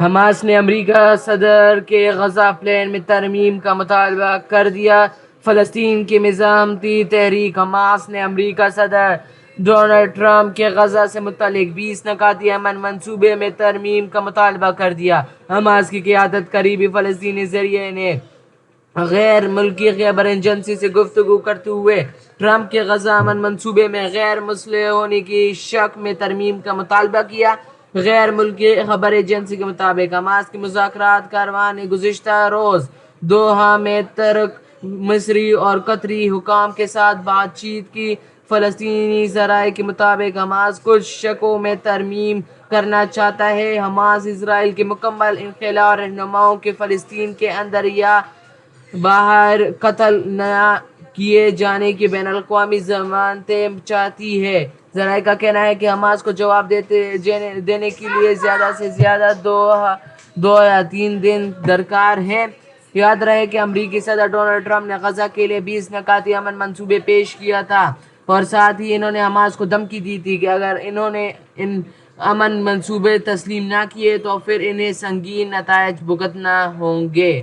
Hamas نے امریکہ صدر کے غزہ پلان میں ترمیم کا مطالبہ کر دیا۔ فلسطین کی مزاحمتی تحریک حماس نے امریکہ صدر ڈونلڈ ٹرمپ کے غزہ سے متعلق 20 نکاتی امن منصوبے میں ترمیم کا مطالبہ کر دیا۔ حماس کی قیادت قریبی فلسطینی ذرائع نے غیر ملکی خبر ایجنسی سے گفتگو کرتے ہوئے ٹرمپ کے غزہ امن منصوبے میں غیر مسلح ہونے کی شک میں ترمیم کا مطالبہ کیا۔ غیر ملکی خبر ایجنسی کے مطابق حماس کے مذاکرات کارواں نے گزشتہ روز دوحہ میں ترک، مصری اور قطری حکام کے ساتھ بات چیت کی۔ فلسطینی ذرائع کے مطابق حماس کچھ شقوں میں ترمیم کرنا چاہتا ہے۔ حماس اسرائیل کے مکمل انخلا اور رہنماؤں کے فلسطین کے اندر یا باہر قتل نہ کیے جانے کی بین الاقوامی ضمانتیں چاہتی ہے۔ ذرائع کا کہنا ہے کہ حماس کو جواب دینے کے لیے زیادہ سے زیادہ 2 یا 3 دن درکار ہیں۔ یاد رہے کہ امریکی صدر ڈونلڈ ٹرمپ نے غزہ کے لیے 20 نکاتی امن منصوبے پیش کیا تھا اور ساتھ ہی انہوں نے حماس کو دھمکی دی تھی کہ اگر انہوں نے ان امن منصوبے تسلیم نہ کیے تو پھر انہیں سنگین نتائج بھگتنا ہوں گے۔